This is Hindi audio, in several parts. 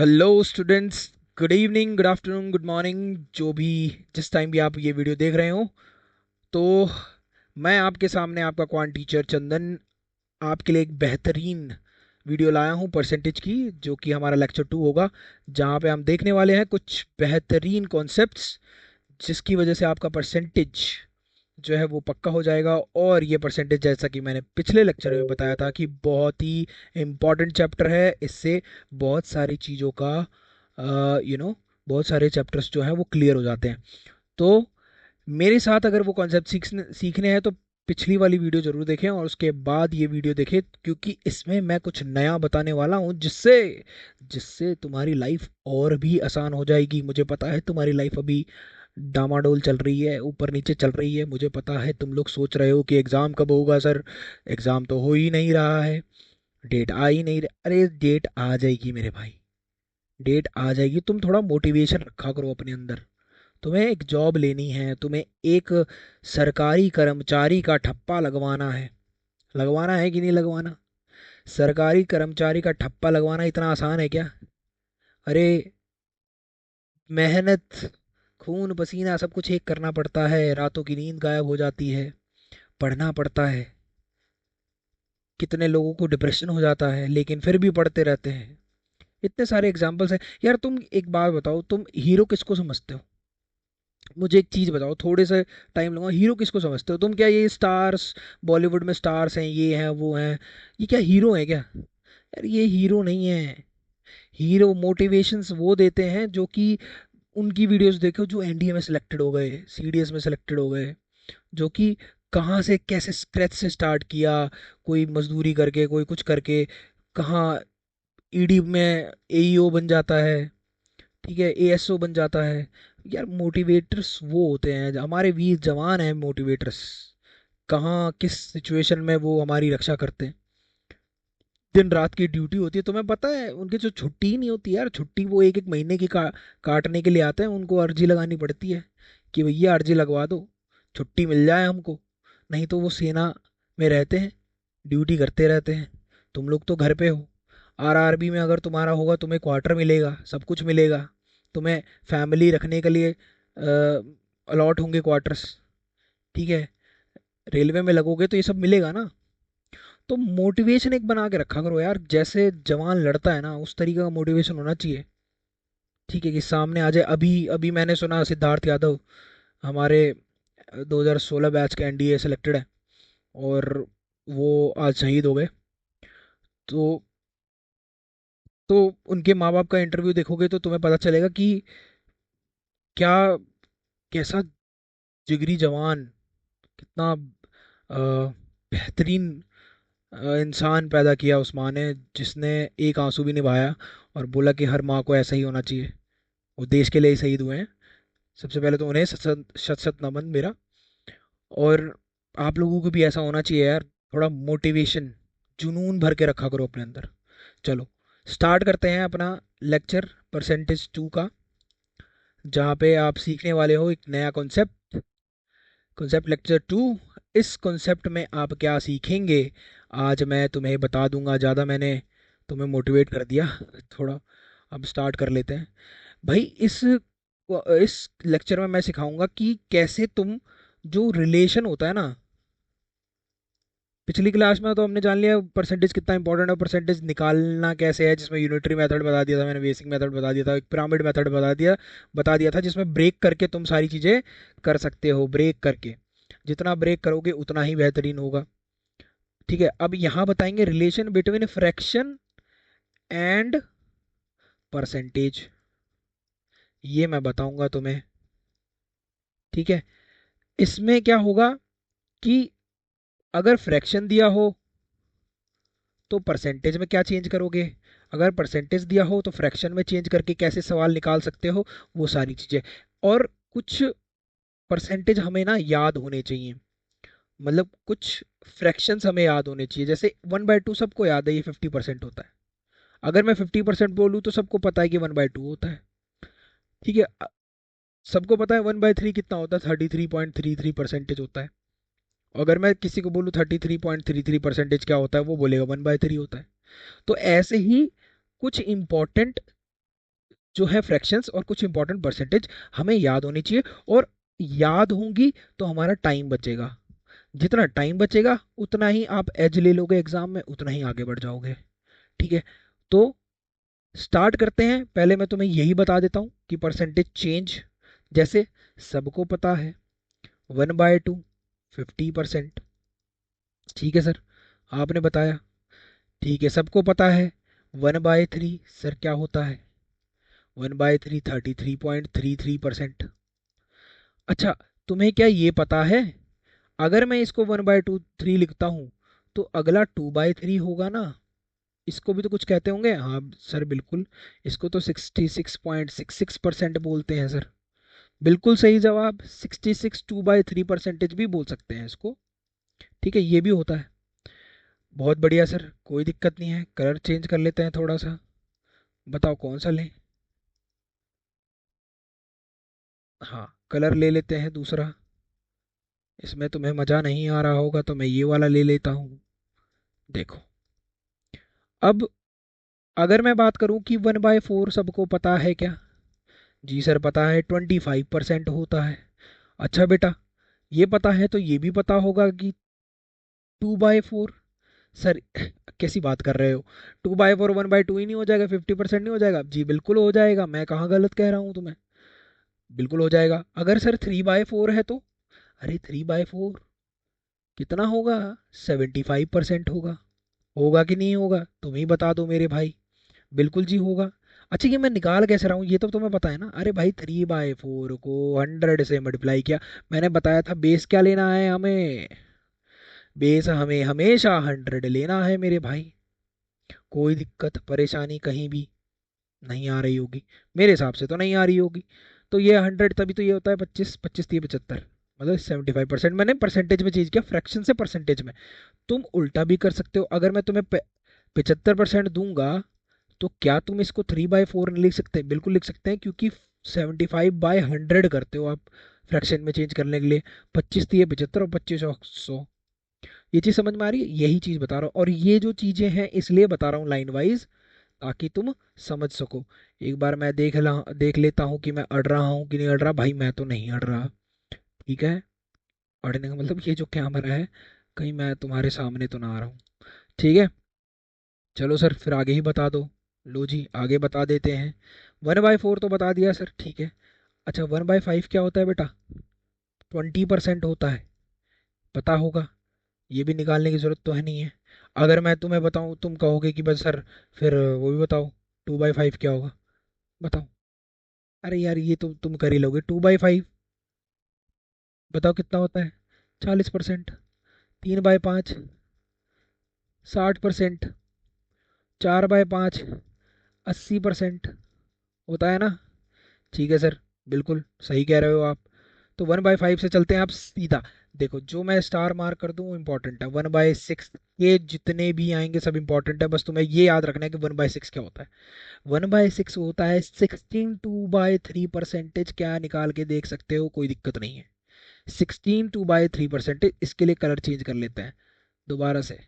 Hello students. Good evening, good afternoon, good morning, जो भी जिस टाइम भी आप ये वीडियो देख रहे हो। तो मैं आपके सामने आपका क्वांट टीचर चंदन आपके लिए एक बेहतरीन वीडियो लाया हूँ परसेंटेज की, जो कि हमारा लेक्चर 2 होगा, जहाँ पे हम देखने वाले हैं कुछ बेहतरीन कॉन्सेप्ट्स जिसकी वजह से आपका परसेंटेज जो है वो पक्का हो जाएगा। और ये परसेंटेज, जैसा कि मैंने पिछले लेक्चर में बताया था, कि बहुत ही इम्पॉर्टेंट चैप्टर है। इससे बहुत सारी चीज़ों का यू नो बहुत सारे चैप्टर्स जो हैं वो क्लियर हो जाते हैं। तो मेरे साथ अगर वो कॉन्सेप्ट सीखने सीखने हैं तो पिछली वाली वीडियो जरूर देखें और उसके बाद ये वीडियो देखें, क्योंकि इसमें मैं कुछ नया बताने वाला हूँ जिससे जिससे तुम्हारी लाइफ और भी आसान हो जाएगी। मुझे पता है तुम्हारी लाइफ अभी डामाडोल चल रही है, ऊपर नीचे चल रही है। मुझे पता है तुम लोग सोच रहे हो कि एग्ज़ाम कब होगा सर। एग्ज़ाम तो हो ही नहीं रहा है, डेट आ ही नहीं रहा। अरे डेट आ जाएगी मेरे भाई, डेट आ जाएगी। तुम थोड़ा मोटिवेशन रखा करो अपने अंदर। तुम्हें एक जॉब लेनी है, तुम्हें एक सरकारी कर्मचारी का ठप्पा लगवाना है कि नहीं लगवाना? सरकारी कर्मचारी का ठप्पा लगवाना इतना आसान है क्या? अरे मेहनत, खून पसीना सब कुछ एक करना पड़ता है, रातों की नींद गायब हो जाती है, पढ़ना पड़ता है। कितने लोगों को डिप्रेशन हो जाता है लेकिन फिर भी पढ़ते रहते हैं। इतने सारे एग्जाम्पल्स हैं। यार तुम एक बात बताओ, तुम हीरो किसको समझते हो? मुझे एक चीज़ बताओ, थोड़े से टाइम लूंगा। हीरो किसको समझते हो तुम? क्या ये स्टार्स, बॉलीवुड में स्टार्स हैं, ये हैं वो हैं, ये क्या हीरो हैं क्या? यार ये हीरो नहीं है। हीरो मोटिवेशंस वो देते हैं जो कि उनकी वीडियोस देखो जो एनडीए में सिलेक्टेड हो गए, सीडीएस में सिलेक्टेड हो गए, जो कि कहाँ से कैसे स्क्रैच से स्टार्ट किया, कोई मजदूरी करके, कोई कुछ करके, कहाँ ईडी में एईओ बन जाता है, ठीक है, एएसओ बन जाता है। यार मोटिवेटर्स वो होते हैं, हमारे वीर जवान हैं मोटिवेटर्स। कहाँ किस सिचुएशन में वो हमारी रक्षा करते हैं। दिन रात की ड्यूटी होती है, तुम्हें पता है उनकी जो छुट्टी ही नहीं होती यार। छुट्टी वो एक एक महीने की काटने के लिए आते हैं, उनको अर्जी लगानी पड़ती है कि भैया अर्जी लगवा दो, छुट्टी मिल जाए हमको। नहीं तो वो सेना में रहते हैं, ड्यूटी करते रहते हैं। तुम लोग तो घर पे हो। आरआरबी में अगर तुम्हारा होगा, तुम्हें क्वार्टर मिलेगा, सब कुछ मिलेगा। तुम्हें फैमिली रखने के लिए अलॉट होंगे क्वार्टर्स, ठीक है। रेलवे में लगोगे तो ये सब मिलेगा ना। तो मोटिवेशन एक बना के रखा करो यार, जैसे जवान लड़ता है ना उस तरीके का मोटिवेशन होना चाहिए। ठीक है, कि सामने आ जाए। अभी अभी मैंने सुना सिद्धार्थ यादव हमारे 2016 बैच के एनडीए सेलेक्टेड है, और वो आज शहीद हो गए। तो उनके माँ बाप का इंटरव्यू देखोगे तो तुम्हें पता चलेगा कि क्या, कैसा जिगरी जवान, कितना बेहतरीन इंसान पैदा किया उस माँ ने, जिसने एक आंसू भी निभाया और बोला कि हर माँ को ऐसा ही होना चाहिए। वो देश के लिए ही शहीद हुए हैं। सबसे पहले तो उन्हें सत सत सत नमन मेरा। और आप लोगों को भी ऐसा होना चाहिए यार, थोड़ा मोटिवेशन, जुनून भर के रखा करो अपने अंदर। चलो स्टार्ट करते हैं अपना लेक्चर परसेंटेज 2 का, जहाँ पे आप सीखने वाले हो एक नया कॉन्सेप्ट। Concept lecture 2। इस कॉन्सेप्ट में आप क्या सीखेंगे आज मैं तुम्हें बता दूंगा। ज़्यादा मैंने तुम्हें मोटिवेट कर दिया थोड़ा। अब स्टार्ट कर लेते हैं भाई। इस लेक्चर में मैं सिखाऊंगा कि कैसे तुम, जो रिलेशन होता है ना, पिछली क्लास में तो हमने जान लिया परसेंटेज कितना इंपॉर्टेंट है, परसेंटेज निकालना कैसे है, जिसमें यूनिटरी मेथड बता दिया था मैंने, बेसिक मेथड बता दिया था, एक पिरामिड मेथड बता दिया था, जिसमें ब्रेक करके तुम सारी चीज़ें कर सकते हो। ब्रेक करके जितना ब्रेक करोगे उतना ही बेहतरीन होगा। ठीक है, अब यहाँ बताएंगे relation between fraction and percentage. ये मैं बताऊंगा तुम्हें, ठीक है। इसमें क्या होगा कि अगर फ्रैक्शन दिया हो तो परसेंटेज में क्या चेंज करोगे, अगर परसेंटेज दिया हो तो फ्रैक्शन में चेंज करके कैसे सवाल निकाल सकते हो, वो सारी चीज़ें। और कुछ परसेंटेज हमें ना याद होने चाहिए, मतलब कुछ फ्रैक्शंस हमें याद होने चाहिए। जैसे 1/2 सबको याद है, ये 50% होता है। अगर मैं 50% बोलूँ तो सबको पता है कि 1/2 होता है, ठीक है। सबको पता है 1/3 कितना होता है, 33.33% होता है। अगर मैं किसी को बोलूँ 33.33% क्या होता है, वो बोलेगा 1/3 होता है। तो ऐसे ही कुछ इम्पोर्टेंट जो है फ्रैक्शंस और कुछ इंपॉर्टेंट परसेंटेज हमें याद होनी चाहिए, और याद होंगी तो हमारा टाइम बचेगा। जितना टाइम बचेगा उतना ही आप एज ले लोगे एग्जाम में, उतना ही आगे बढ़ जाओगे। ठीक है, तो स्टार्ट करते हैं। पहले मैं तुम्हें यही बता देता हूँ कि परसेंटेज चेंज, जैसे सबको पता है 1/2 50%। ठीक है सर, आपने बताया। ठीक है, सबको पता है 1/3 सर क्या होता है, 1/3 33.33%। अच्छा, तुम्हें क्या ये पता है, अगर मैं इसको 1/3 लिखता हूँ तो अगला 2/3 होगा ना? इसको भी तो कुछ कहते होंगे। हाँ सर बिल्कुल, इसको तो 66.66% बोलते हैं सर। बिल्कुल सही जवाब, 66 2/3 परसेंटेज भी बोल सकते हैं इसको। ठीक है, ये भी होता है। बहुत बढ़िया सर, कोई दिक्कत नहीं है, कलर चेंज कर लेते हैं थोड़ा सा। बताओ कौन सा लें? हाँ, कलर ले लेते हैं दूसरा। इसमें तुम्हें मज़ा नहीं आ रहा होगा तो मैं ये वाला ले लेता हूँ। देखो, अब अगर मैं बात करूँ कि 1/4 सबको पता है क्या? जी सर पता है, 25% होता है। अच्छा बेटा, ये पता है तो ये भी पता होगा कि 2/4। सर कैसी बात कर रहे हो, 2/4 1/2 ही नहीं हो जाएगा, 50% नहीं हो जाएगा? जी बिल्कुल हो जाएगा, मैं कहाँ गलत कह रहा हूँ तुम्हें, बिल्कुल हो जाएगा। अगर सर 3/4 है तो, अरे 3/4 कितना होगा, 75% होगा। होगा कि नहीं होगा, तुम ही बता दो मेरे भाई। बिल्कुल जी होगा। अच्छा, ये मैं निकाल कैसे रहा हूँ ये तो तुम्हें पता है ना? अरे भाई 3/4 को 100 से मल्टीप्लाई किया। मैंने बताया था बेस क्या लेना है हमें, बेस हमें हमेशा 100 लेना है मेरे भाई। कोई दिक्कत परेशानी कहीं भी नहीं आ रही होगी, मेरे हिसाब से तो नहीं आ रही होगी। तो ये 100 तभी तो ये होता है 25, 25 3 75, मतलब 75%। मैंने परसेंटेज में चेंज किया, फ्रैक्शन से परसेंटेज में। तुम उल्टा भी कर सकते हो, अगर मैं तुम्हें 75% दूंगा तो क्या तुम इसको 3/4 नहीं लिख सकते? बिल्कुल लिख सकते हैं, क्योंकि 75/100 करते हो आप फ्रैक्शन में चेंज करने के लिए। 25 दिए 75 और 25 100। ये चीज़ समझ में आ रही है? यही चीज़ बता रहा हूँ, और ये जो चीज़ें हैं इसलिए बता रहा हूँ लाइन वाइज, ताकि तुम समझ सको। एक बार मैं देख लेता हूँ कि मैं अड़ रहा हूँ कि नहीं अड़ रहा। भाई मैं तो नहीं अड़ रहा। ठीक है, अड़ने का मतलब ये जो कैमरा है, कहीं मैं तुम्हारे सामने तो ना आ रहा हूँ। ठीक है, चलो सर फिर आगे ही बता दो। लो जी आगे बता देते हैं। 1/4 तो बता दिया सर, ठीक है। अच्छा, 1/5 क्या होता है बेटा? 20% होता है, पता होगा। ये भी निकालने की ज़रूरत तो है नहीं है। अगर मैं तुम्हें बताऊं तुम कहोगे कि बस सर फिर वो भी बताओ, 2/5 क्या होगा, बताओ। अरे यार ये तो तुम कर ही लोगे, 2/5 बताओ कितना होता है? 40%। 3/5 60%। 4/5 80% होता है ना? ठीक है सर, बिल्कुल सही कह रहे हो आप। तो 1/5 से चलते हैं आप सीधा। देखो, जो मैं स्टार मार्क कर दूं वो इंपॉर्टेंट है, 1/6 ये जितने भी आएंगे सब इंपॉर्टेंट है, बस तुम्हें ये याद रखना है कि 1/6 क्या होता है। 1/6 होता है 16 2/3 परसेंटेज। क्या निकाल के देख सकते हो, कोई दिक्कत नहीं है। 16 2/3 परसेंटेज, इसके लिए कलर चेंज कर लेते हैं दोबारा से,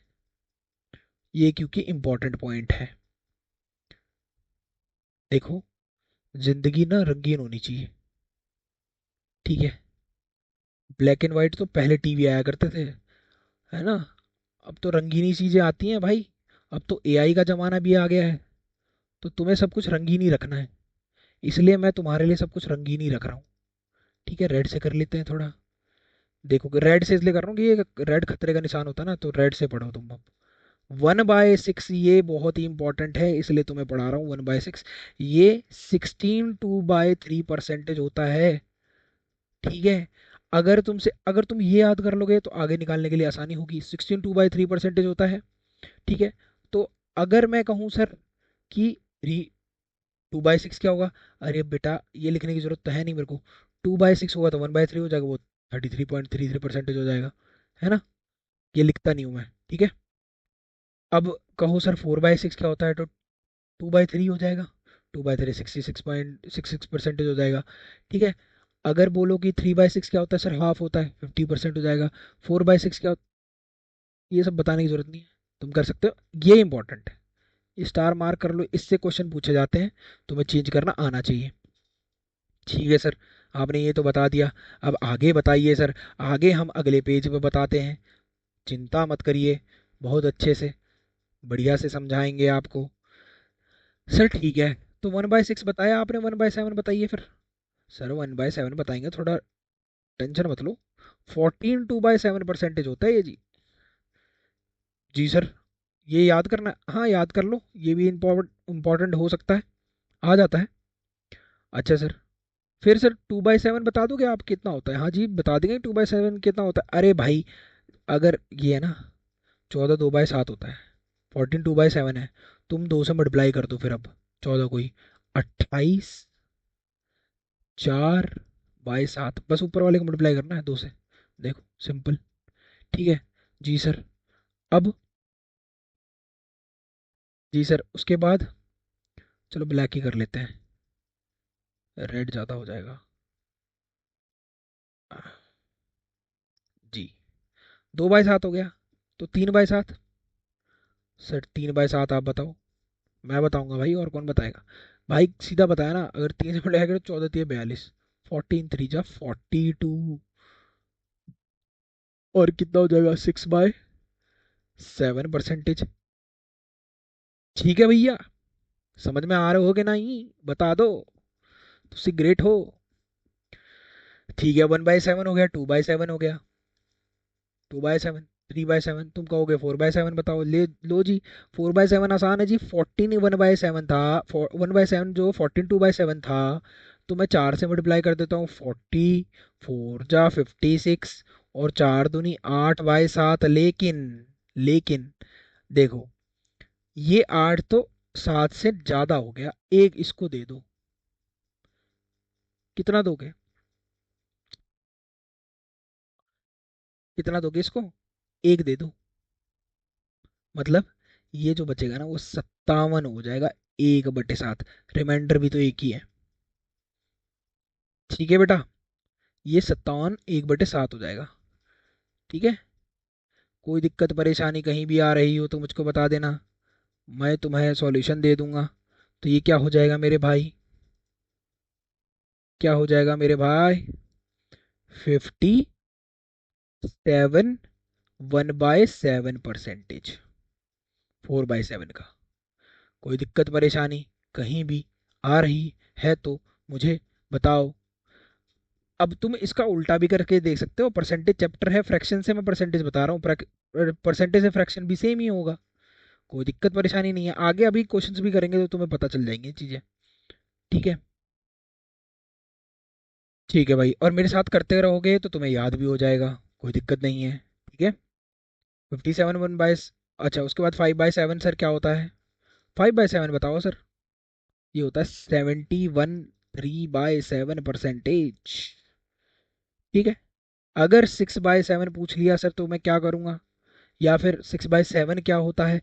ये क्योंकि इंपॉर्टेंट पॉइंट है। देखो, जिंदगी ना रंगीन होनी चाहिए, ठीक है। ब्लैक एंड वाइट तो पहले टीवी आया करते थे, है ना? अब तो रंगीनी चीजें आती हैं भाई। अब तो एआई का जमाना भी आ गया है, तो तुम्हें सब कुछ रंगीन ही रखना है। इसलिए मैं तुम्हारे लिए सब कुछ रंगीन ही रख रहा हूँ। ठीक है, रेड से कर लेते हैं थोड़ा। देखो, रेड से इसलिए कर रहा हूँ कि ये रेड खतरे का निशान होता है ना, तो रेड से पढ़ो तुम अब। 1/6 ये बहुत ही इंपॉर्टेंट है, इसलिए तुम्हें पढ़ा रहा हूँ 1/6। ये 16 2/3 परसेंटेज होता है। ठीक है, अगर तुम ये याद कर लोगे तो आगे निकालने के लिए आसानी होगी। 16 2/3 परसेंटेज होता है, ठीक है। तो अगर मैं कहूँ सर कि 2/6 क्या होगा, अरे बेटा ये लिखने की जरूरत तो है नहीं मेरे को। 2/6 होगा तो 1/3 हो जाएगा, वो 33.33 परसेंटेज हो जाएगा, है ना? ये लिखता नहीं हूँ मैं, ठीक है। अब कहो सर 4/6 क्या होता है, तो 2/3 हो जाएगा। 2/3 66.66 परसेंटेज हो जाएगा, ठीक है। अगर बोलो कि 3/6 क्या होता है सर, हाफ होता है, 50% हो जाएगा। 4/6 क्या होता है, ये सब बताने की जरूरत नहीं है, तुम कर सकते हो। ये इंपॉर्टेंट है, ये स्टार मार्क कर लो, इससे क्वेश्चन पूछे जाते हैं, तुम्हें चेंज करना आना चाहिए। ठीक है सर, आपने ये तो बता दिया। अब आगे बताइए सर, आगे हम अगले पेज पे बताते हैं, चिंता मत करिए, बहुत अच्छे से बढ़िया से समझाएंगे आपको। सर ठीक है, तो 1/6 बताया आपने, 1/7 बताइए फिर। सर 1/7 बताएंगे, थोड़ा टेंशन मत लो। 14 2/7 परसेंटेज होता है ये जी। जी सर, ये याद करना, हाँ याद कर लो, ये भी इम्पोर्टेंट हो सकता है, आ जाता है। अच्छा सर, फिर सर 2/7 बता दोगे आप कितना होता है? हाँ जी बता देंगे, 2/7 कितना होता है। अरे भाई, अगर ये है ना, 14 2/7 होता है, 14 2/7 है, तुम 2 से मल्टीप्लाई कर दो फिर। अब 14 को ही, 28 4/7, बस ऊपर वाले को मल्टीप्लाई करना है 2 से, देखो सिंपल। ठीक है। जी सर। अब जी सर, उसके बाद चलो ब्लैक ही कर लेते हैं, रेड ज़्यादा हो जाएगा। जी, 2/7 हो गया, तो 3/7। सर 3/7 आप बताओ। मैं बताऊंगा भाई, और कौन बताएगा? भाई सीधा बताया ना, अगर 3 से मल्टीप्लाई करो, 14 3 42, 14 3 जा 42, और कितना हो जाएगा? 6/7 परसेंटेज। ठीक है भैया, समझ में आ रहे हो कि नहीं? बता दो, तुसी ग्रेट हो। ठीक है, 1/7 हो गया, 2/7 हो गया, 2/7, 3/7, तुम कहोगे 4/7 बताओ, ले लो जी। 4/7 आसान है जी, 14 ही 1/7 था। 1/7 जो 14 2/7 था, तो मैं 4 से मल्टीप्लाई कर देता हूँ, 4 4 जा 56, और 4 दूनी 8/7। लेकिन लेकिन देखो, ये 8 तो 7 से ज़्यादा हो गया, एक इसको दे दो। कितना दोगे? कितना दोगे इसको? एक दे दो, मतलब ये जो बचेगा ना वो 57 हो जाएगा, 1/7। रिमाइंडर भी तो एक ही है। ठीक है बेटा, ये 57 1/7 हो जाएगा। ठीक है, कोई दिक्कत परेशानी कहीं भी आ रही हो तो मुझको बता देना, मैं तुम्हें सॉल्यूशन दे दूंगा। तो ये क्या हो जाएगा मेरे भाई? क्या हो जाएगा मेरे भाई? 57 1/7 परसेंटेज, 4/7 का। कोई दिक्कत परेशानी कहीं भी आ रही है तो मुझे बताओ। अब तुम इसका उल्टा भी करके देख सकते हो, परसेंटेज चैप्टर है, फ्रैक्शन से मैं परसेंटेज बता रहा हूँ, परसेंटेज से फ्रैक्शन भी सेम ही होगा, कोई दिक्कत परेशानी नहीं है। आगे अभी क्वेश्चंस भी करेंगे तो तुम्हें पता चल जाएंगी चीज़ें। ठीक है। ठीक है भाई, और मेरे साथ करते रहोगे तो तुम्हें याद भी हो जाएगा, कोई दिक्कत नहीं है। ठीक है। 57 वन बाय, अच्छा उसके बाद 5/7 सर क्या होता है? 5/7 बताओ सर। ये होता है 71 3/7 परसेंटेज। ठीक है। अगर 6/7 पूछ लिया सर तो मैं क्या करूँगा? या फिर 6/7 क्या होता है?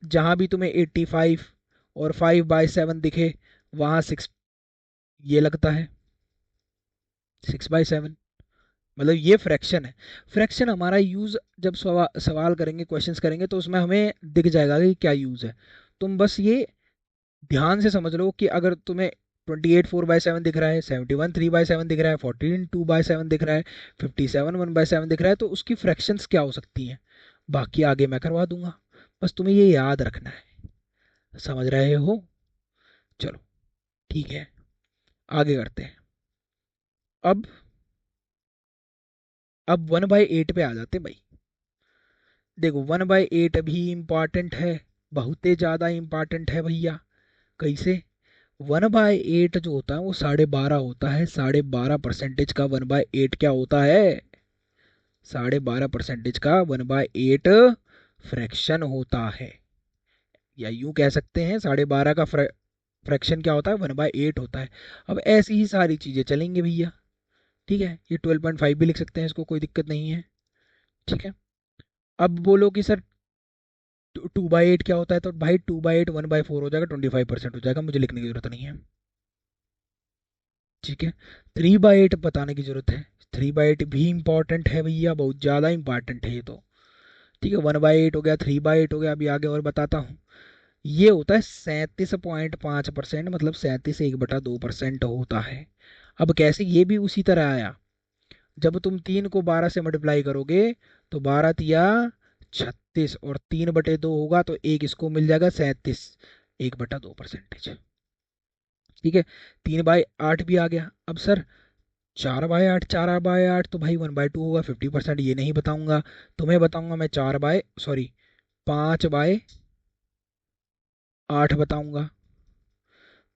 जहाँ भी तुम्हें 85 और 5/7 दिखे, वहाँ 6, ये लगता है 6/7। मतलब ये फ्रैक्शन है। फ्रैक्शन हमारा यूज़ जब सवाल करेंगे, क्वेश्चंस करेंगे, तो उसमें हमें दिख जाएगा कि क्या यूज़ है। तुम बस ये ध्यान से समझ लो कि अगर तुम्हें 28 4/7 दिख रहा है, 71 3/7 दिख रहा है, 14 2/7 दिख रहा है, 57 1/7 दिख रहा है, तो उसकी फ्रैक्शंस क्या हो सकती हैं, बाकी आगे मैं करवा दूंगा। बस तुम्हें ये याद रखना है, समझ रहे हो? चलो ठीक है, आगे करते हैं। अब 1/8 पे आ जाते हैं भाई। देखो 1/8 भी इम्पॉर्टेंट है, बहुत ही ज़्यादा इम्पॉर्टेंट है भैया। कैसे? 1/8 जो होता है वो 12.5 होता है, 12.5 परसेंटेज का 1/8 क्या होता है? 12.5 परसेंटेज का 1/8 फ्रैक्शन होता है, या यूं कह सकते हैं 12.5 का फ्रैक्शन क्या होता है? 1/8 होता है। अब ऐसी ही सारी चीज़ें चलेंगे भैया। ठीक है, ये 12.5 भी लिख सकते हैं इसको, कोई दिक्कत नहीं है। ठीक है। अब बोलो कि सर 2/8 क्या होता है? तो भाई 2/8 1/4 हो जाएगा, 25% हो जाएगा, मुझे लिखने की जरूरत नहीं है। ठीक है। 3/8 बताने की जरूरत है, 3/8 भी इंपॉर्टेंट है भैया, बहुत ज़्यादा इंपॉर्टेंट है ये तो। ठीक है, 1/8 हो गया, 3/8 हो गया, अभी आगे और बताता हूँ। ये होता है 37.5%, मतलब 37 1/2% होता है। अब कैसे, ये भी उसी तरह आया। जब तुम 3 को 12 से मल्टीप्लाई करोगे तो 12 तिया 36, और 3/2 होगा तो एक इसको मिल जाएगा 37 1/2%। ठीक है। 3/8 भी आ गया। अब सर 4/8, 4/8 तो भाई 1/2 होगा, 50%, ये नहीं बताऊंगा। तुम्हें बताऊंगा मैं 5/8 बताऊंगा।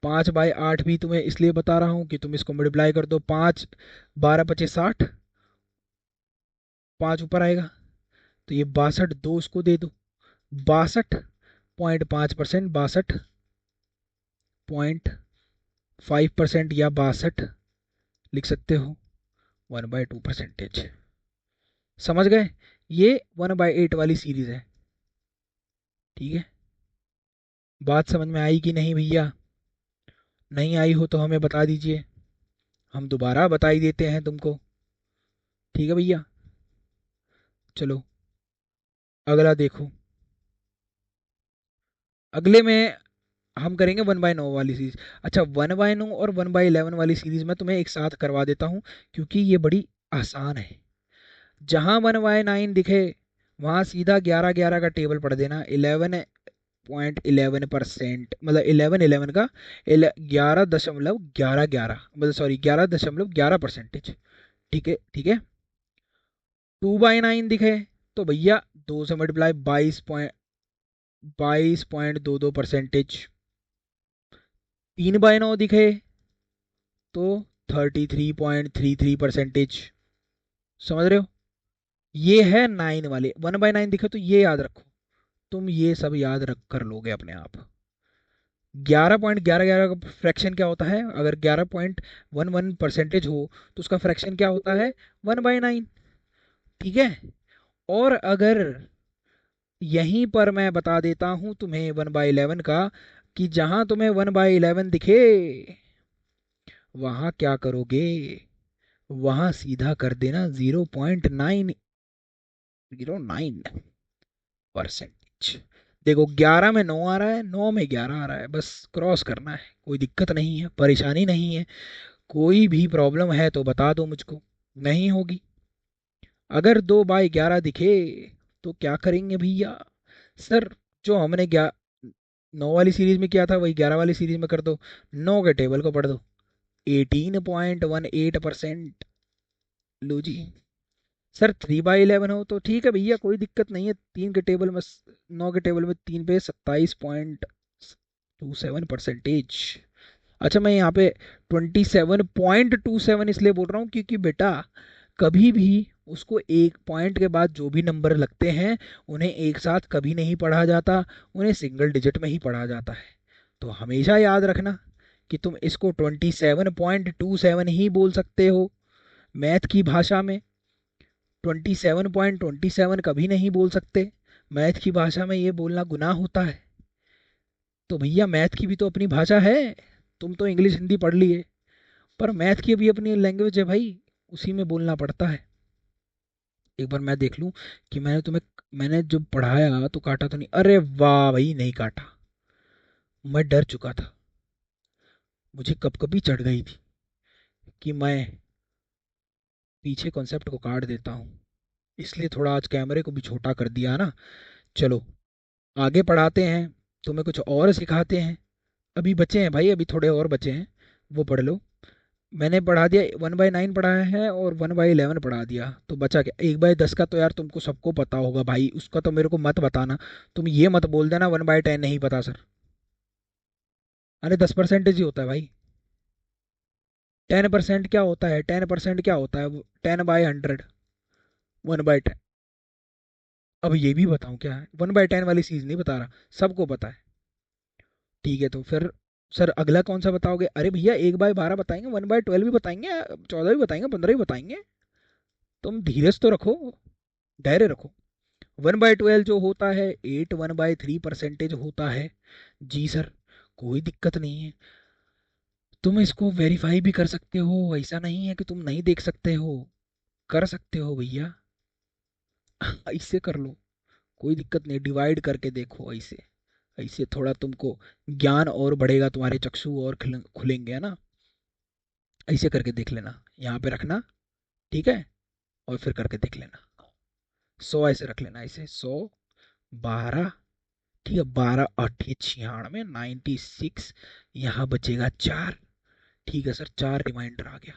5/8 भी तुम्हें इसलिए बता रहा हूँ कि तुम इसको मल्टीप्लाई कर दो। 5 12 25 60, 5 ऊपर आएगा तो ये 62, दो उसको दे दो। 62.5%, 62.5%, या 62 लिख सकते हो, 1/2%। समझ गए? ये 1/8 वाली सीरीज है। ठीक है। बात समझ में आई कि नहीं भैया? नहीं आई हो तो हमें बता दीजिए, हम दोबारा बता ही देते हैं तुमको। ठीक है भैया। चलो अगला देखो। अगले में हम करेंगे 1/9 वाली सीरीज। अच्छा, 1/9 और 1/11 वाली सीरीज मैं तुम्हें एक साथ करवा देता हूँ, क्योंकि ये बड़ी आसान है। जहां 1/9 दिखे वहां सीधा 11 11 का टेबल पढ़ देना। 11.11%, मतलब 11 11 का 11.11 11, मतलब सॉरी 11.11%। ठीक है, ठीक है। 2/9 दिखे तो भैया 2 से मल्टीप्लाई, 22.22%। 3/9 दिखे तो 33.33%। समझ रहे हो? ये है 9 वाले। 1/9 दिखे तो ये याद रखो। तुम ये सब याद रख कर लोगे अपने आप। 11.11 11 का फ्रैक्शन क्या होता है? अगर 11.11% हो तो उसका फ्रैक्शन क्या होता है? 1/9। ठीक है। और अगर यहीं पर मैं बता देता हूं तुम्हें 1/11 का, कि जहां तुम्हें 1/11 दिखे वहां क्या करोगे? वहां सीधा कर देना 0.909%। देखो 11 में 9 आ रहा है, 9 में 11 आ रहा है, बस क्रॉस करना है। कोई दिक्कत नहीं है, परेशानी नहीं है। कोई भी प्रॉब्लम है तो बता दो मुझको। नहीं होगी। अगर 2/11 दिखे तो क्या करेंगे भैया? सर जो हमने 9 वाली सीरीज में किया था वही 11 वाली सीरीज में कर दो। 9 के टेबल को पढ़ दो। 18.18%। लो जी। सर 3/11 हो तो ठीक है भैया, कोई दिक्कत नहीं है। 3 के टेबल में 9 के टेबल में 3 पे 27.27%। अच्छा, मैं यहाँ पे 27.27 इसलिए बोल रहा हूँ क्योंकि बेटा कभी भी उसको एक पॉइंट के बाद जो भी नंबर लगते हैं उन्हें एक साथ कभी नहीं पढ़ा जाता, उन्हें सिंगल डिजिट में ही पढ़ा जाता है। तो हमेशा याद रखना कि तुम इसको 27.27 ही बोल सकते हो मैथ की भाषा में। 27.27 कभी नहीं बोल सकते। मैथ की भाषा में ये बोलना गुनाह होता है। तो भैया मैथ की भी तो अपनी भाषा है। तुम तो इंग्लिश हिंदी पढ़ लिए, पर मैथ की भी अपनी लैंग्वेज है भाई, उसी में बोलना पड़ता है। एक बार मैं देख लूं कि मैंने जो पढ़ाया तो काटा तो नहीं। अरे वाह भाई, नहीं काटा। मैं डर चुका था। मुझे कभी चढ़ गई थी कि मैं पीछे कॉन्सेप्ट को काट देता हूँ। इसलिए थोड़ा आज कैमरे को भी छोटा कर दिया ना। चलो आगे पढ़ाते हैं, तुम्हें कुछ और सिखाते हैं। अभी बचे हैं भाई, अभी थोड़े और बचे हैं, वो पढ़ लो। मैंने पढ़ा दिया 1/9 पढ़ाया है और 1/11 पढ़ा दिया, तो बचा क्या? 1/10 का तो यार तुमको सबको पता होगा भाई, उसका तो मेरे को मत बताना। तुम ये मत बोल देना 1/10 नहीं पता सर। अरे 10% ही होता है भाई। 10% क्या होता है? 10% क्या होता है? 10/100, 1/10। अब ये भी बताऊं क्या है? 1/10 वाली चीज नहीं बता रहा, सबको पता है। ठीक है, तो फिर सर अगला कौन सा बताओगे? अरे भैया 1/12 बताएंगे, 1/12 भी बताएंगे, 14 भी बताएंगे, 15 भी बताएंगे। तुम धीरज तो रखो, धैर्य रखो। 1/12 जो होता है 8 1/3% होता है। जी सर, कोई दिक्कत नहीं है। तुम इसको वेरीफाई भी कर सकते हो, ऐसा नहीं है कि तुम नहीं देख सकते हो, कर सकते हो भैया। ऐसे कर लो, कोई दिक्कत नहीं, डिवाइड करके देखो ऐसे। इससे थोड़ा तुमको ज्ञान और बढ़ेगा, तुम्हारे चक्षु और खुलेंगे, है ना। ऐसे करके देख लेना, यहाँ पे रखना, ठीक है, और फिर करके देख लेना। 100 ऐसे रख लेना, ऐसे 100, 12, ठीक है, 12 8 96, 96, यहाँ बचेगा 4। ठीक है सर, 4 रिमाइंडर आ गया।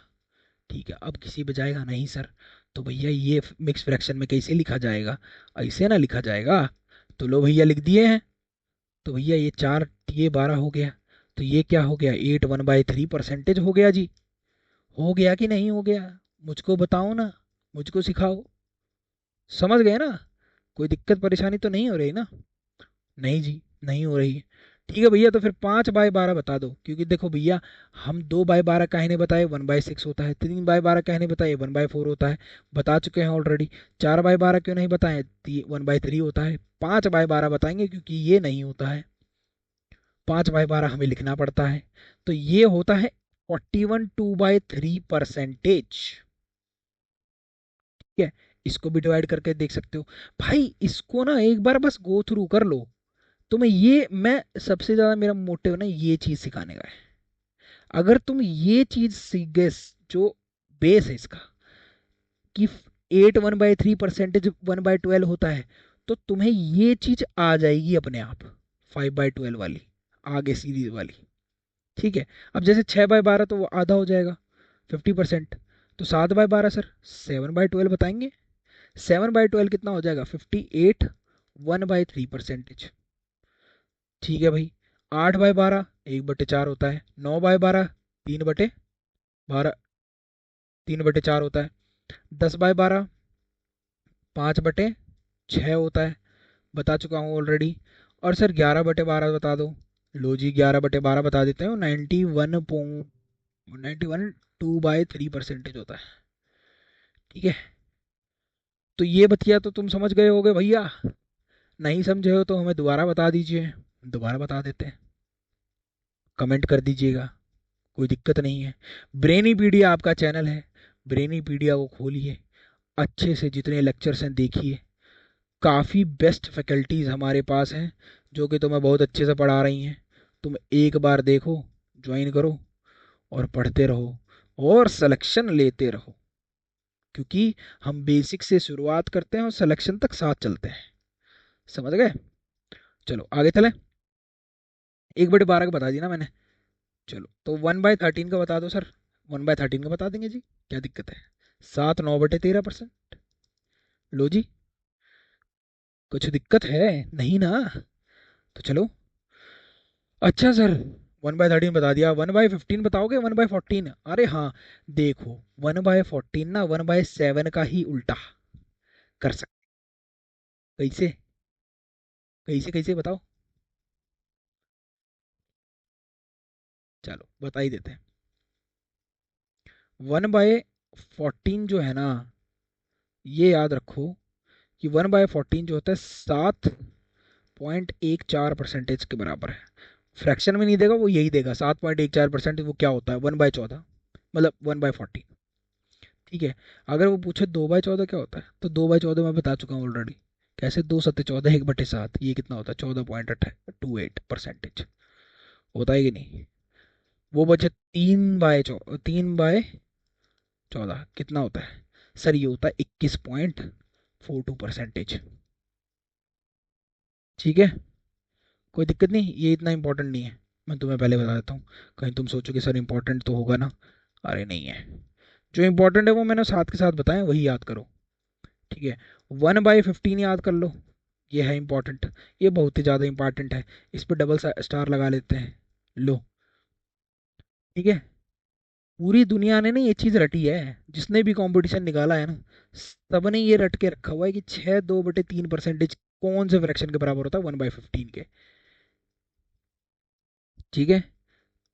ठीक है, अब किसी बजाएगा नहीं सर, तो भैया ये मिक्स फ्रैक्शन में कैसे लिखा जाएगा, ऐसे ना लिखा जाएगा। तो लो भैया लिख दिए हैं। तो भैया ये 4, ये 12 हो गया, तो ये क्या हो गया, 8 1/3 परसेंटेज हो गया जी। हो गया कि नहीं हो गया, मुझको बताओ ना, मुझको सिखाओ। समझ गए ना, कोई दिक्कत परेशानी तो नहीं हो रही ना। नहीं जी, नहीं हो रही है। ठीक है भैया, तो फिर 5/12 बता दो, क्योंकि देखो भैया, हम 2/12 काहे ने बताए, 1/6 होता है। 3/12 काहे ने बताए, 1/4 होता है, बता चुके हैं ऑलरेडी। 4/12 क्यों नहीं बताए, 1/3 होता है। 5/12 बताएंगे क्योंकि ये नहीं होता है, 5/12 हमें लिखना पड़ता है। तो ये होता है 41/2/3 परसेंटेज। ठीक है, इसको भी डिवाइड करके देख सकते हो। भाई इसको ना एक बार बस गो थ्रू कर लो, तो मैं सबसे ज्यादा मेरा मोटिव ना ये चीज सिखाने का है। अगर तुम ये चीज सीख गए, जो बेस है इसका, कि 8 1/3 परसेंटेज 1/12 होता है, तो तुम्हें ये चीज आ जाएगी अपने आप, 5/12 वाली, आगे सीरीज वाली। ठीक है, अब जैसे 6/12 तो वो आधा हो जाएगा, 50%। तो 7/12 सर, 7/12 बताएंगे। 7/12 कितना हो जाएगा, 58 1/3 परसेंटेज। ठीक है भाई, 8/12 1/4 होता है। 9/12 3/12, 3/4 होता है। 10/12 5/6 होता है, बता चुका हूँ ऑलरेडी। और सर 11/12 बता दो। लो जी, 11/12 बता देते हो, 91.2/3 परसेंटेज होता है। ठीक है, तो ये बतिया तो तुम समझ गए होगे भैया। नहीं समझे हो तो हमें दोबारा बता दीजिए, दोबारा बता देते हैं, कमेंट कर दीजिएगा, कोई दिक्कत नहीं है। ब्रेनीपीडिया आपका चैनल है, ब्रेनीपीडिया को खोलिए, अच्छे से जितने लेक्चर्स हैं देखिए। काफ़ी बेस्ट फैकल्टीज़ हमारे पास हैं, जो कि तुम्हें बहुत अच्छे से पढ़ा रही हैं। तुम एक बार देखो, ज्वाइन करो, और पढ़ते रहो, और सिलेक्शन लेते रहो, क्योंकि हम बेसिक से शुरुआत करते हैं और सिलेक्शन तक साथ चलते हैं। समझ गए। चलो आगे चलें। 1/12 का बता दिया ना मैंने। चलो तो 1/13 का बता दो सर। 1/13 का बता देंगे जी, क्या दिक्कत है। 7 9/13%। लो जी, कुछ दिक्कत है नहीं ना। तो चलो, अच्छा सर, 1/13 बता दिया, 1/15 बताओगे, 1/14? अरे हाँ, देखो, 1/14 ना 1/7 का ही उल्टा कर सकते। कैसे, कैसे कैसे बताओ। चलो बता ही देते हैं। 1/14 जो है ना, ये याद रखो कि 1/14 जो होता है 7.14 के बराबर है। फ्रैक्शन में नहीं देगा, वो यही देगा 7.14%। वो क्या होता है, 1/14, मतलब 1/14। ठीक है, अगर वो पूछे 2/14 क्या होता है, तो 2/14 मैं बता चुका हूँ ऑलरेडी। कैसे, 2 7 14, 1/7, ये कितना होता है, 14.28 होता है कि नहीं। वो बचे 3/14 कितना होता है सर, ये होता है 21.42%। ठीक है, कोई दिक्कत नहीं, ये इतना इंपॉर्टेंट नहीं है, मैं तुम्हें पहले बता देता हूँ, कहीं तुम सोचो कि सर इंपॉर्टेंट तो होगा ना। अरे नहीं है, जो इंपॉर्टेंट है वो मैंने साथ के साथ बताया, वही याद करो। ठीक है, 1/15 याद कर लो, ये है इंपॉर्टेंट, ये बहुत ही ज़्यादा इंपॉर्टेंट है, इस पर डबल स्टार लगा लेते हैं। लो, ठीक है, पूरी दुनिया ने ना ये चीज़ रटी है, जिसने भी कंपटीशन निकाला है ना, सबने ये रट के रखा हुआ है कि 6 2/3 परसेंटेज कौन से फ्रैक्शन के बराबर होता है, 1/15 के। ठीक है,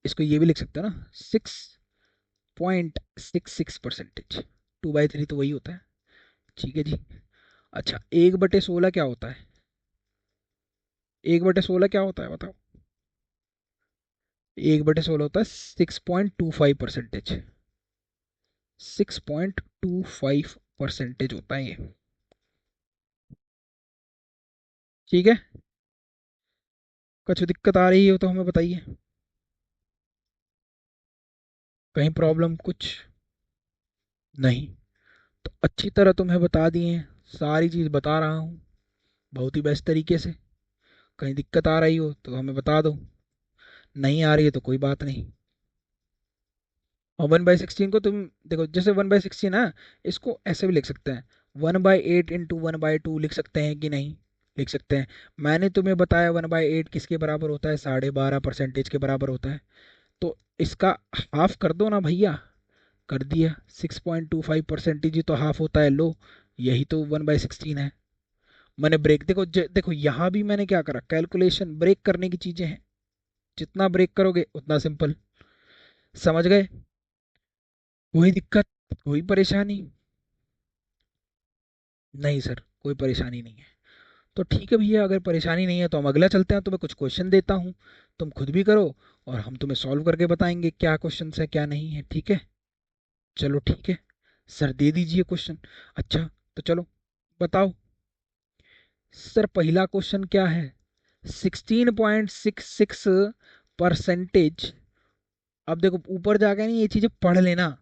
इसको ये भी लिख सकते हैं ना, 6.66%। 2/3 तो वही होता है। ठीक है जी। अच्छा, 1/16 क्या होता है, 1/16 क्या होता है बताओ। 1/16 होता है 6.25%। 6.25% होता है ये। ठीक है, कुछ दिक्कत आ रही हो तो हमें बताइए। कहीं प्रॉब्लम कुछ? नहीं। तो अच्छी तरह तुम्हें बता दिए हैं, सारी चीज़ बता रहा हूँ बहुत ही बेस्ट तरीके से। कहीं दिक्कत आ रही हो तो हमें बता दो, नहीं आ रही है तो कोई बात नहीं। और 1/16 को तुम देखो, जैसे 1/16 है, इसको ऐसे भी लिख सकते हैं, 1/8 इंटू 1/2 लिख सकते हैं कि नहीं? लिख सकते हैं। मैंने तुम्हें बताया 1/8 किसके बराबर होता है, 12.5% के बराबर होता है। तो इसका हाफ कर दो ना भैया। कर दिया, 6.25% ही तो हाफ होता है, लो। यही तो 1/16 है। मैंने ब्रेक देखो देखो यहाँ भी मैंने क्या करा, कैलकुलेशन ब्रेक करने की चीजें हैं। जितना ब्रेक करोगे उतना सिंपल। समझ गए? कोई दिक्कत, कोई परेशानी? नहीं सर, कोई परेशानी नहीं है। तो ठीक है भैया, अगर परेशानी नहीं है तो हम अगला चलते हैं। तो मैं कुछ क्वेश्चन देता हूँ, तुम खुद भी करो, और हम तुम्हें सॉल्व करके बताएंगे क्या क्वेश्चन है क्या नहीं है, ठीक है? चलो ठीक है, सर दे दीजिए क्वेश्चन। अच्छा, तो चलो बताओ। सर पहला क्वेश्चन क्या है? 16.66%। अब देखो ऊपर जाके नहीं, ये चीजें पढ़ लेना।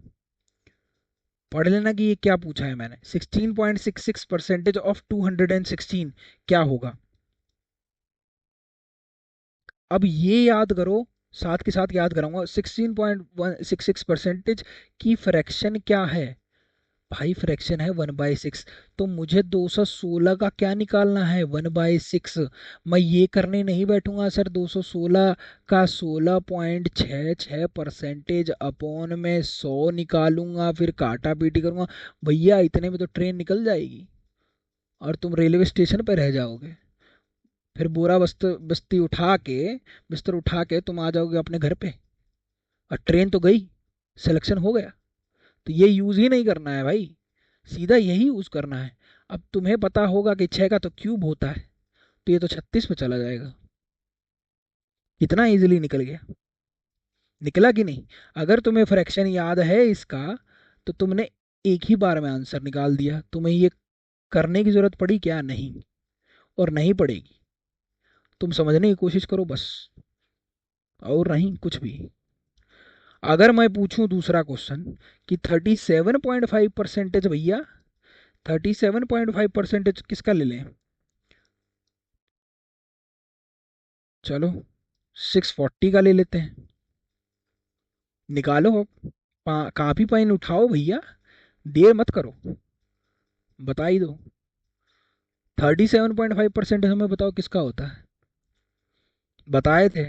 पढ़ लेना कि ये क्या पूछा है मैंने। 16.66% ऑफ 216 क्या होगा? अब ये याद करो, साथ के साथ याद कराऊंगा। 16.166% की फ्रैक्शन क्या है? भाई फ्रैक्शन है 1/6। तो मुझे 216 का क्या निकालना है? 1/6। मैं ये करने नहीं बैठूंगा सर, 216 का 16.66% अपॉन में 100 निकालूंगा, फिर काटा पीटी करूंगा। भैया इतने में तो ट्रेन निकल जाएगी और तुम रेलवे स्टेशन पर रह जाओगे। फिर बोरा बस्ती उठा के, बिस्तर उठा के तुम आ जाओगे अपने घर पे, और ट्रेन तो गई, सिलेक्शन हो गया। तो ये यूज ही नहीं करना है भाई, सीधा यही यूज करना है। अब तुम्हें पता होगा कि 6 का तो क्यूब होता है, तो ये तो 36 पे चला जाएगा। कितना इजीली निकल गया, निकला कि नहीं? अगर तुम्हें फ्रैक्शन याद है इसका, तो तुमने एक ही बार में आंसर निकाल दिया। तुम्हें ये करने की जरूरत पड़ी क्या? नहीं, और नहीं पड़ेगी। तुम समझने की कोशिश करो बस, और नहीं कुछ भी। अगर मैं पूछूं दूसरा क्वेश्चन कि 37.5% भैया, 37.5% किसका ले लें? चलो 640 का ले लेते हैं। निकालो, कापी पेन उठाओ भैया, देर मत करो, बता ही दो। 37.5% हमें बताओ किसका होता है? बताए थे।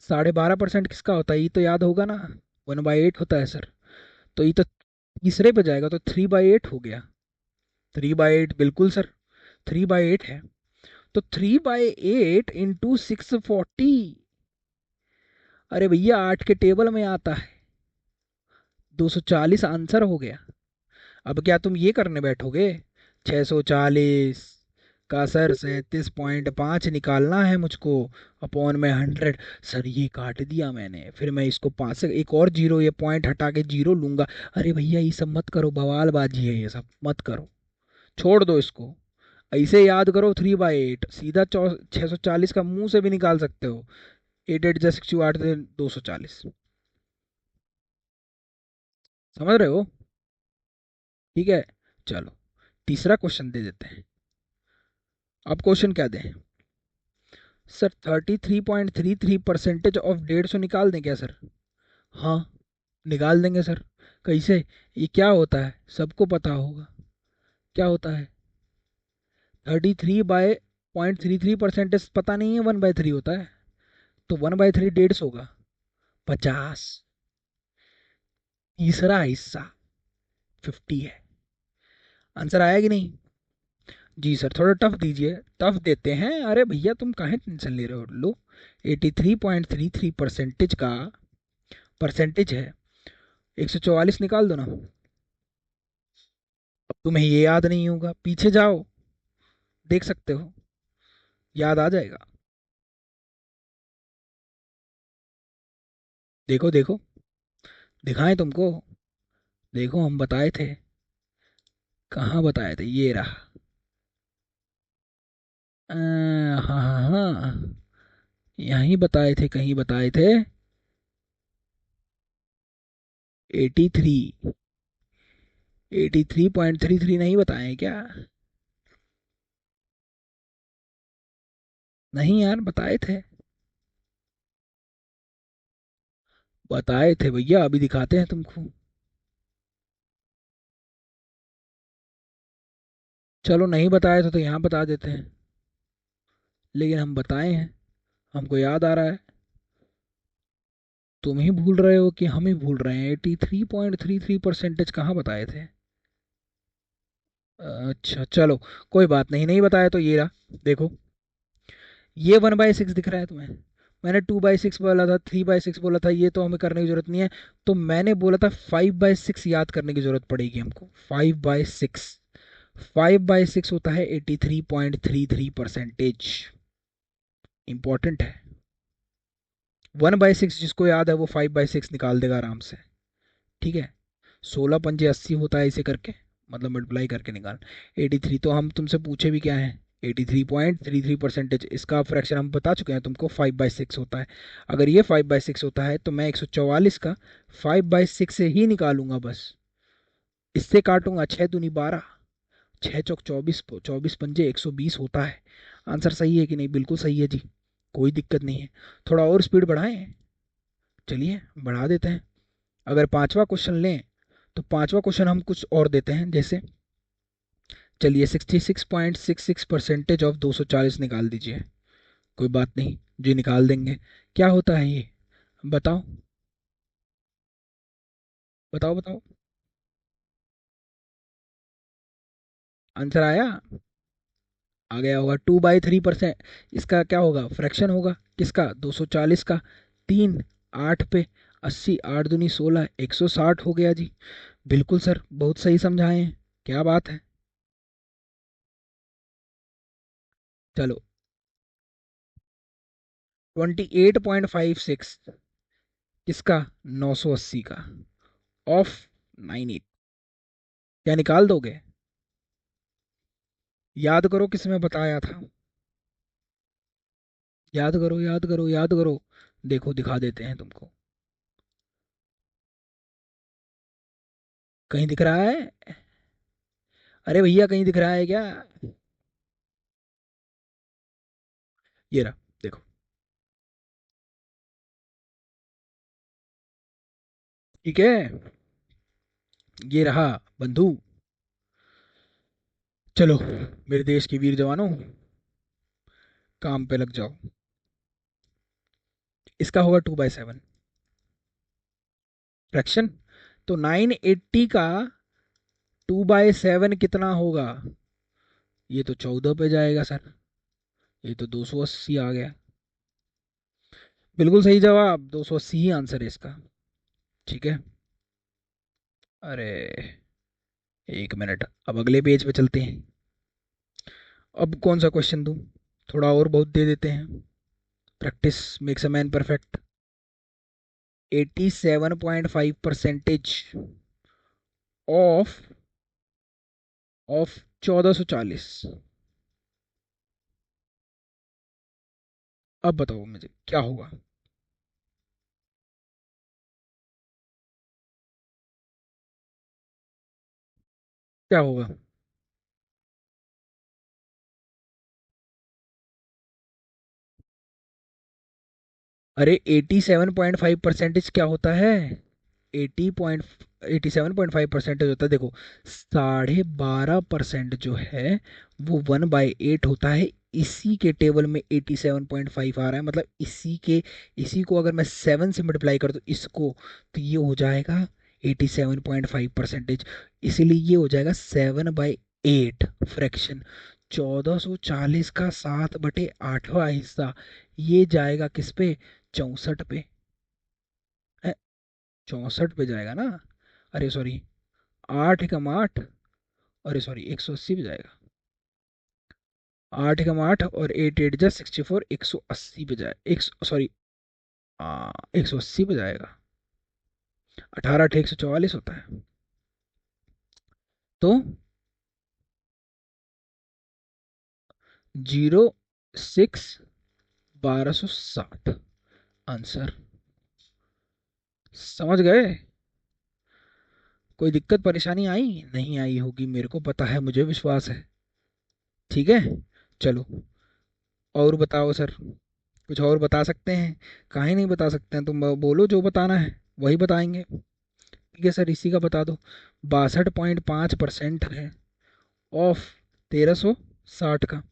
12.5% किसका होता है, ये तो याद होगा ना। 1/8 होता है सर। तो ये तो तीसरे पे जाएगा, तो 3/8 हो गया। 3/8 बिल्कुल सर, 3/8 है। तो 3/8 इंटू 640। अरे भैया 8 के टेबल में आता है, 240 आंसर हो गया। अब क्या तुम ये करने बैठोगे? 640 का सर 37.5 निकालना है मुझको, अपॉन में 100। सर ये काट दिया मैंने, फिर मैं इसको 5 से एक और जीरो, ये पॉइंट हटा के जीरो लूंगा। अरे भैया ये सब मत करो, बवालबाजी है, ये सब मत करो, छोड़ दो इसको। ऐसे याद करो, 3/8 सीधा 640 का मुंह से भी निकाल सकते हो। 8 8 जा 8 240। समझ रहे हो? ठीक है, चलो तीसरा क्वेश्चन दे देते हैं। अब क्वेश्चन क्या दें? सर 33.33% ऑफ 150 निकाल दें क्या सर? हाँ, निकाल देंगे सर। कैसे? ये क्या होता है सबको पता होगा, क्या होता है? 33/0.33% पता नहीं है, 1/3 होता है। तो 1/3 150 होगा, 50। तीसरा हिस्सा 50 है। आंसर आया कि नहीं? जी सर, थोड़ा टफ दीजिए, टफ देते हैं। अरे भैया तुम काहे टेंशन ले रहे हो, लो। 83.33% का परसेंटेज है, 144 निकाल दो ना। अब तुम्हें ये याद नहीं होगा, पीछे जाओ, देख सकते हो, याद आ जाएगा। देखो देखो, दिखाएं तुमको? देखो हम बताए थे, कहाँ बताए थे, ये रहा। हाँ हाँ हाँ, यहीं बताए थे, कहीं बताए थे। 83। 83.33 नहीं बताए हैं क्या? नहीं यार, बताए थे। बताए थे भैया, अभी दिखाते हैं तुमको। चलो नहीं बताए थे तो यहाँ बता देते हैं, लेकिन हम बताए हैं, हमको याद आ रहा है। तुम ही भूल रहे हो कि हम ही भूल रहे हैं? 83.33% कहाँ बताए थे? अच्छा चलो, कोई बात नहीं, नहीं बताया तो ये रहा, देखो। ये 1/6 दिख रहा है तुम्हें? मैंने 2/6 बोला था, 3/6 बोला था, ये तो हमें करने की जरूरत नहीं है। तो मैंने बोला था 5/6 याद करने की जरूरत पड़ेगी हमको। 5/6, 5/6 होता है 83.33%। इंपॉर्टेंट है। 1/6 जिसको याद है वो 5/6 निकाल देगा आराम से। ठीक है। 16 पंजे 80 होता है इसे करके, मतलब मल्टीप्लाई करके निकाल। 83, तो हम तुमसे पूछे भी क्या है? 83.33%। इसका फ्रैक्शन हम बता चुके हैं तुमको, 5/6 होता है। अगर ये 5/6 होता है तो मैं 144 का 5/6 से ही निकालूंगा बस। इससे काटूंगा, 6 दूनी 12, 6 चौक 24, 24 पंजे 120 होता है। आंसर सही है कि नहीं? बिल्कुल सही है जी, कोई दिक्कत नहीं है। थोड़ा और स्पीड बढ़ाएं? चलिए बढ़ा देते हैं। अगर पांचवा क्वेश्चन लें तो पांचवा क्वेश्चन हम कुछ और देते हैं, जैसे चलिए 66.66% ऑफ 240 निकाल दीजिए। कोई बात नहीं, जी निकाल देंगे। क्या होता है ये? बताओ, बताओ बताओ। आंसर आया? आ गया होगा 2/3%। इसका क्या होगा? फ्रैक्शन होगा किसका? 240 का। 3 8 पे 80, 8 दूनी 16, 160 हो गया जी। बिल्कुल सर, बहुत सही समझाए हैं। क्या बात है। चलो, 28.56 किसका? 980 का, ऑफ 98। क्या निकाल दोगे? याद करो किसने बताया था। याद करो, याद करो, याद करो। देखो दिखा देते हैं तुमको। कहीं दिख रहा है? अरे भैया, कहीं दिख रहा है क्या? ये रहा, देखो। ठीक है, ये रहा बंधु। चलो मेरे देश के वीर जवानों, काम पे लग जाओ। इसका होगा 2/7 फ्रैक्शन। तो 980 का 2/7 कितना होगा? ये तो 14 पे जाएगा सर। ये तो 280 आ गया। बिल्कुल सही जवाब, 280 ही आंसर है इसका। ठीक है। अरे, एक मिनट, अब अगले पेज पे चलते हैं। अब कौन सा क्वेश्चन दूं? थोड़ा और बहुत दे देते हैं। Practice makes a man perfect. 87.5% of 1440। अब बताओ मुझे क्या होगा? क्या होगा? अरे 87.5% क्या होता है? 87.5% होता है, देखो। 12.5% जो है वो 1/8 होता है। इसी के टेबल में 87.5 आ रहा है, मतलब इसी के, इसी को अगर मैं 7 से मल्टीप्लाई कर दूं इसको, तो ये हो जाएगा 87.5%। इसीलिए ये हो जाएगा 7/8 फ्रैक्शन। 1440 का 7/8वां हिस्सा, ये जाएगा किस पे? 64 पे। 64 पे जाएगा ना? अरे सॉरी, 8 एकम 8, अरे सॉरी 180 पे जाएगा। 8 एकम 8 और 8 8 जा 64, 180 पे जाए, एक सॉरी, 180 पे जाएगा। 18 8 144 होता है। तो 0 6 1260 आंसर। समझ गए? कोई दिक्कत परेशानी आई नहीं आई होगी, मेरे को पता है, मुझे विश्वास है। ठीक है, चलो। और बताओ सर, कुछ और बता सकते हैं? काहे नहीं बता सकते हैं, तुम बोलो जो बताना है वही बताएंगे। ठीक है सर, इसी का बता दो। 62.5% है ऑफ 1360 का।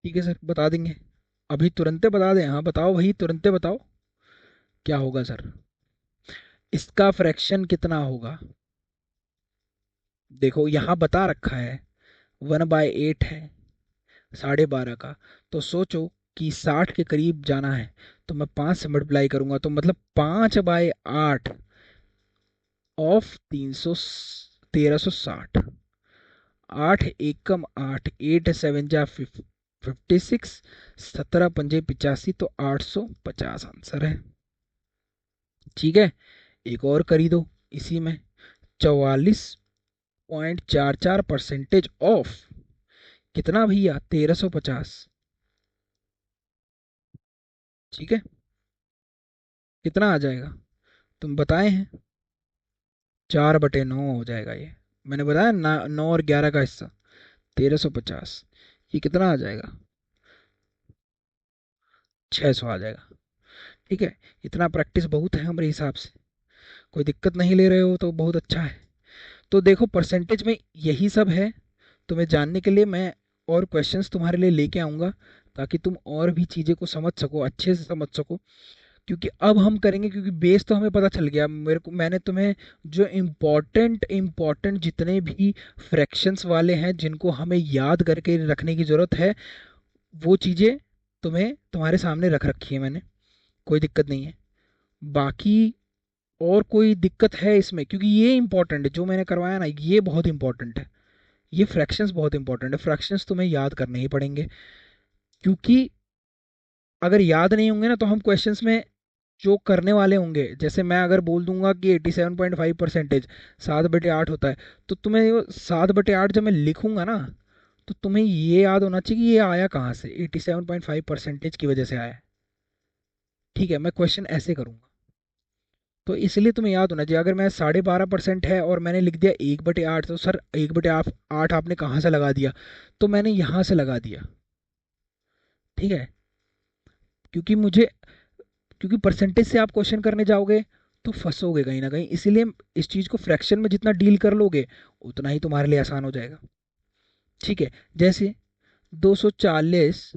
ठीक है सर, बता देंगे। अभी तुरंते बता दें? हाँ बताओ, वही तुरंते बताओ। क्या होगा सर? इसका फ्रैक्शन कितना होगा? देखो यहाँ बता रखा है 1/8 है 12.5 का। तो सोचो कि 60 के करीब जाना है, तो मैं 5 से मल्टीप्लाई करूंगा, तो मतलब 5/8 ऑफ 1360। 8 एकम 8, 8 7 जा 56, 17 पंजे 85, तो 850 आंसर है। ठीक है, एक और करी दो इसी में। 44.44% ऑफ कितना भैया? 1350। ठीक है, कितना आ जाएगा? तुम बताए हैं। 4/9 हो जाएगा ये। मैंने बताया ना, 9 और 11 का हिस्सा 1350। ये कितना आ जाएगा? 600 आ जाएगा। ठीक है, इतना प्रैक्टिस बहुत है हमारे हिसाब से। कोई दिक्कत नहीं ले रहे हो तो बहुत अच्छा है। तो देखो परसेंटेज में यही सब है। तुम्हें जानने के लिए मैं और क्वेश्चंस तुम्हारे लिए लेके आऊँगा, ताकि तुम और भी चीज़ें को समझ सको, अच्छे से समझ सको। क्योंकि अब हम करेंगे, क्योंकि बेस तो हमें पता चल गया। मेरे को मैंने तुम्हें जो इम्पोर्टेंट इम्पोर्टेंट जितने भी फ्रैक्शंस वाले हैं जिनको हमें याद करके रखने की ज़रूरत है, वो चीज़ें तुम्हें तुम्हारे सामने रख रखी है मैंने। कोई दिक्कत नहीं है। बाकी और कोई दिक्कत है इसमें? क्योंकि ये इंपॉर्टेंट है जो मैंने करवाया ना, ये बहुत इंपॉर्टेंट है। ये फ्रैक्शंस बहुत इंपॉर्टेंट है, फ्रैक्शंस तुम्हें याद करने ही पड़ेंगे। क्योंकि अगर याद नहीं होंगे ना, तो हम क्वेश्चंस में जो करने वाले होंगे, जैसे मैं अगर बोल दूंगा कि 87.5% 7/8 होता है, तो तुम्हें वो 7/8 जब मैं लिखूंगा ना, तो तुम्हें ये याद होना चाहिए कि ये आया कहाँ से, 87.5% की वजह से आया है। ठीक है, मैं क्वेश्चन ऐसे करूंगा। तो इसलिए तुम्हें याद होना चाहिए। अगर मैं 12.5% है और मैंने लिख दिया 1/8, तो सर 1/8 आपने कहाँ से लगा दिया? तो मैंने यहाँ से लगा दिया। ठीक है, क्योंकि मुझे, क्योंकि परसेंटेज से आप क्वेश्चन करने जाओगे तो फंसोगे कहीं ना कहीं। इसीलिए इस चीज़ को फ्रैक्शन में जितना डील कर लोगे, उतना ही तुम्हारे लिए आसान हो जाएगा। ठीक है, जैसे 240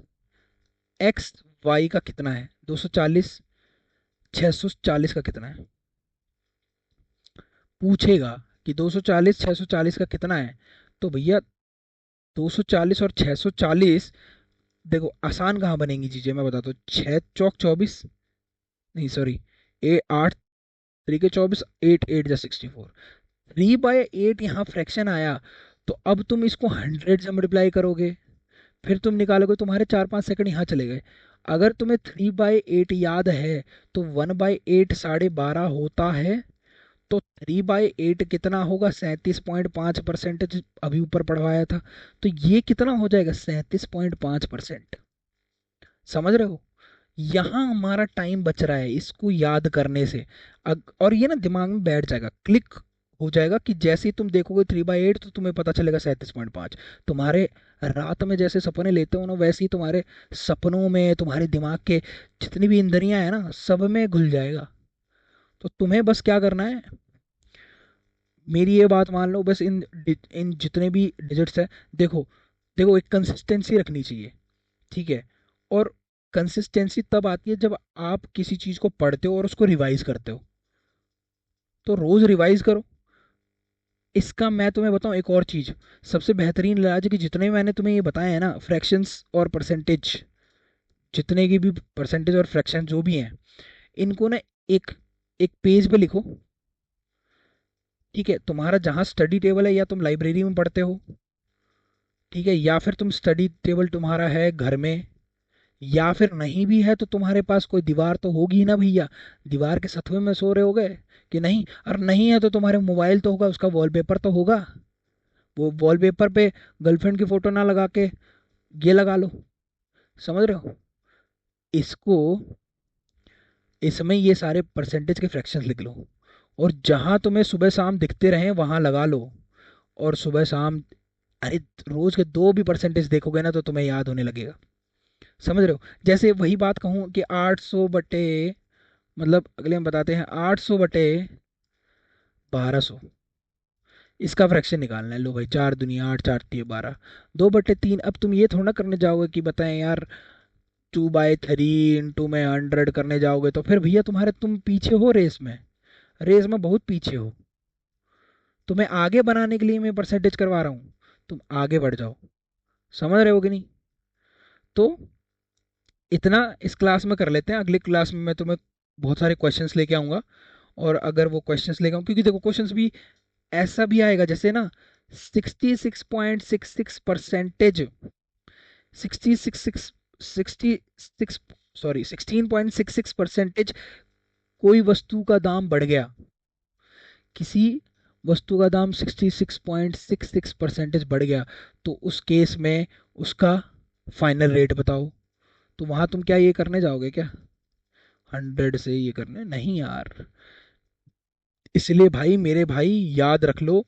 एक्स वाई का कितना है? 240 640 का कितना है? पूछेगा कि 240 640 का कितना है, तो भैया 240 और 640, देखो आसान कहाँ बनेंगी चीज़ें, मैं बताता हूँ। 6 चौक 24, नहीं सॉरी, ए 8 3 के 24, 8 8 जा 64, 3/8 यहाँ फ्रैक्शन आया। तो अब तुम इसको 100 से मल्टीप्लाई करोगे, फिर तुम निकालोगे, तुम्हारे 4 5 सेकंड यहाँ चले गए। अगर तुम्हें 3/8 याद है, तो 1/8 12.5 होता है। तो 3/8 कितना होगा? 37.5%। अभी ऊपर पढ़वाया था। तो ये कितना हो जाएगा? 37.5%। समझ रहे हो? यहाँ हमारा टाइम बच रहा है इसको याद करने से। और ये ना दिमाग में बैठ जाएगा, क्लिक हो जाएगा कि जैसे ही तुम देखोगे 3/8, तो तुम्हें पता चलेगा 37.5। तुम्हारे रात में जैसे सपने लेते हो ना, वैसे ही तुम्हारे सपनों में तुम्हारे दिमाग के जितनी भी इंद्रियां हैं ना, सब में घुल जाएगा। तो तुम्हें बस क्या करना है, मेरी ये बात मान लो, बस इन जितने भी डिजिट्स है, देखो, देखो एक कंसिस्टेंसी रखनी चाहिए। ठीक है, और कंसिस्टेंसी तब आती है जब आप किसी चीज़ को पढ़ते हो और उसको रिवाइज करते हो। तो रोज़ रिवाइज करो। इसका मैं तुम्हें बताऊं एक और चीज़, सबसे बेहतरीन इलाज है कि जितने मैंने तुम्हें ये बताए हैं ना, फ्रैक्शंस और परसेंटेज, जितने की भी परसेंटेज और फ्रैक्शन जो भी हैं, इनको ना एक एक पेज पे लिखो। ठीक है, तुम्हारा जहाँ स्टडी टेबल है, या तुम लाइब्रेरी में पढ़ते हो, ठीक है, या फिर तुम स्टडी टेबल तुम्हारा है घर में, या फिर नहीं भी है तो तुम्हारे पास कोई दीवार तो होगी ही ना भैया। दीवार के सतवे में सो रहे होगे कि नहीं? और नहीं है तो तुम्हारे मोबाइल तो होगा, उसका वॉलपेपर तो होगा। वो वॉलपेपर पे गर्लफ्रेंड की फोटो ना लगा के ये लगा लो, समझ रहे हो? इसको, इसमें ये सारे परसेंटेज के फ्रैक्शंस लिख लो, और जहां तुम्हें सुबह शाम दिखते रहे वहां लगा लो। और सुबह शाम, अरे रोज के दो भी परसेंटेज देखोगे ना तो तुम्हें याद होने लगेगा। समझ रहे हो? जैसे वही बात कहूँ कि 800 बटे, मतलब अगले हम बताते हैं 800 बटे 1200, इसका फ्रैक्शन निकालना है। लो भाई, 4 दूनी 8, 4 तिये 12, 2/3। अब तुम ये थोड़ा ना करने जाओगे कि बताएं यार 2/3 इंटू में 100 करने जाओगे तो फिर भैया तुम्हारे, तुम पीछे हो रेस में, रेस में बहुत पीछे हो। तुम्हें आगे बनाने के लिए मैं परसेंटेज करवा रहा हूँ, तुम आगे बढ़ जाओ। समझ रहे हो कि नहीं? तो इतना इस क्लास में कर लेते हैं, अगली क्लास में मैं तुम्हें बहुत सारे क्वेश्चंस लेके आऊँगा। और अगर वो क्वेश्चंस लेके आऊँ, क्योंकि देखो क्वेश्चंस भी ऐसा भी आएगा जैसे ना 66.66 परसेंटेज, 66 सॉरी 16.66 परसेंटेज, कोई वस्तु का दाम बढ़ गया, किसी वस्तु का दाम 66.66 परसेंटेज बढ़ गया, तो उस केस में उसका फाइनल रेट बताओ। तो वहां तुम क्या ये करने जाओगे क्या, 100 से ये करने? नहीं यार। इसलिए भाई, मेरे भाई, याद रख लो,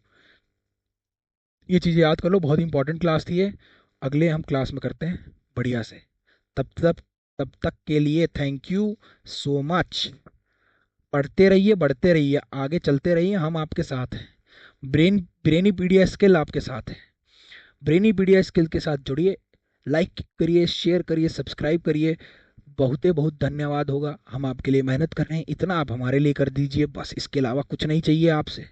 ये चीज़ें याद कर लो, बहुत इंपॉर्टेंट क्लास थी ये। अगले हम क्लास में करते हैं बढ़िया से। तब तक, तब तक के लिए थैंक यू सो मच। पढ़ते रहिए, बढ़ते रहिए, आगे चलते रहिए, हम आपके साथ हैं। ब्रेनी पीडिया स्किल आपके साथ है। ब्रेनी पीडिया स्किल के साथ जुड़िए, लाइक करिए, शेयर करिए, सब्सक्राइब करिए। बहुते बहुत धन्यवाद होगा, हम आपके लिए मेहनत कर रहे हैं, इतना आप हमारे लिए कर दीजिए बस। इसके अलावा कुछ नहीं चाहिए आपसे,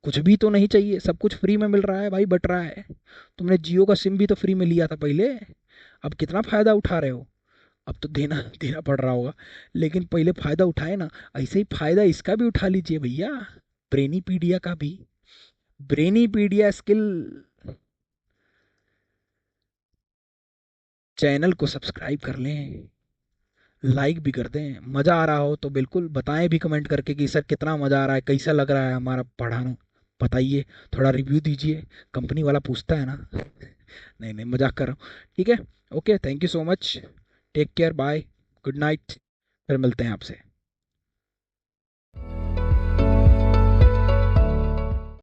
कुछ भी तो नहीं चाहिए, सब कुछ फ्री में मिल रहा है भाई, बट रहा है। तुमने जियो का सिम भी तो फ्री में लिया था पहले, अब कितना फ़ायदा उठा रहे हो? अब तो देना देना पड़ रहा होगा, लेकिन पहले फ़ायदा उठाए ना। ऐसे ही फ़ायदा इसका भी उठा लीजिए भैया, ब्रेनीपीडिया का भी। ब्रेनीपीडिया स्किल चैनल को सब्सक्राइब कर लें, लाइक भी कर दें। मज़ा आ रहा हो तो बिल्कुल बताएं भी कमेंट करके कि सर कितना मज़ा आ रहा है, कैसा लग रहा है हमारा पढ़ाना, बताइए। थोड़ा रिव्यू दीजिए, कंपनी वाला पूछता है ना। नहीं नहीं, मजाक कर रहा हूँ। ठीक है, okay, thank you so much, take care, bye, good night, फिर मिलते हैं आपसे।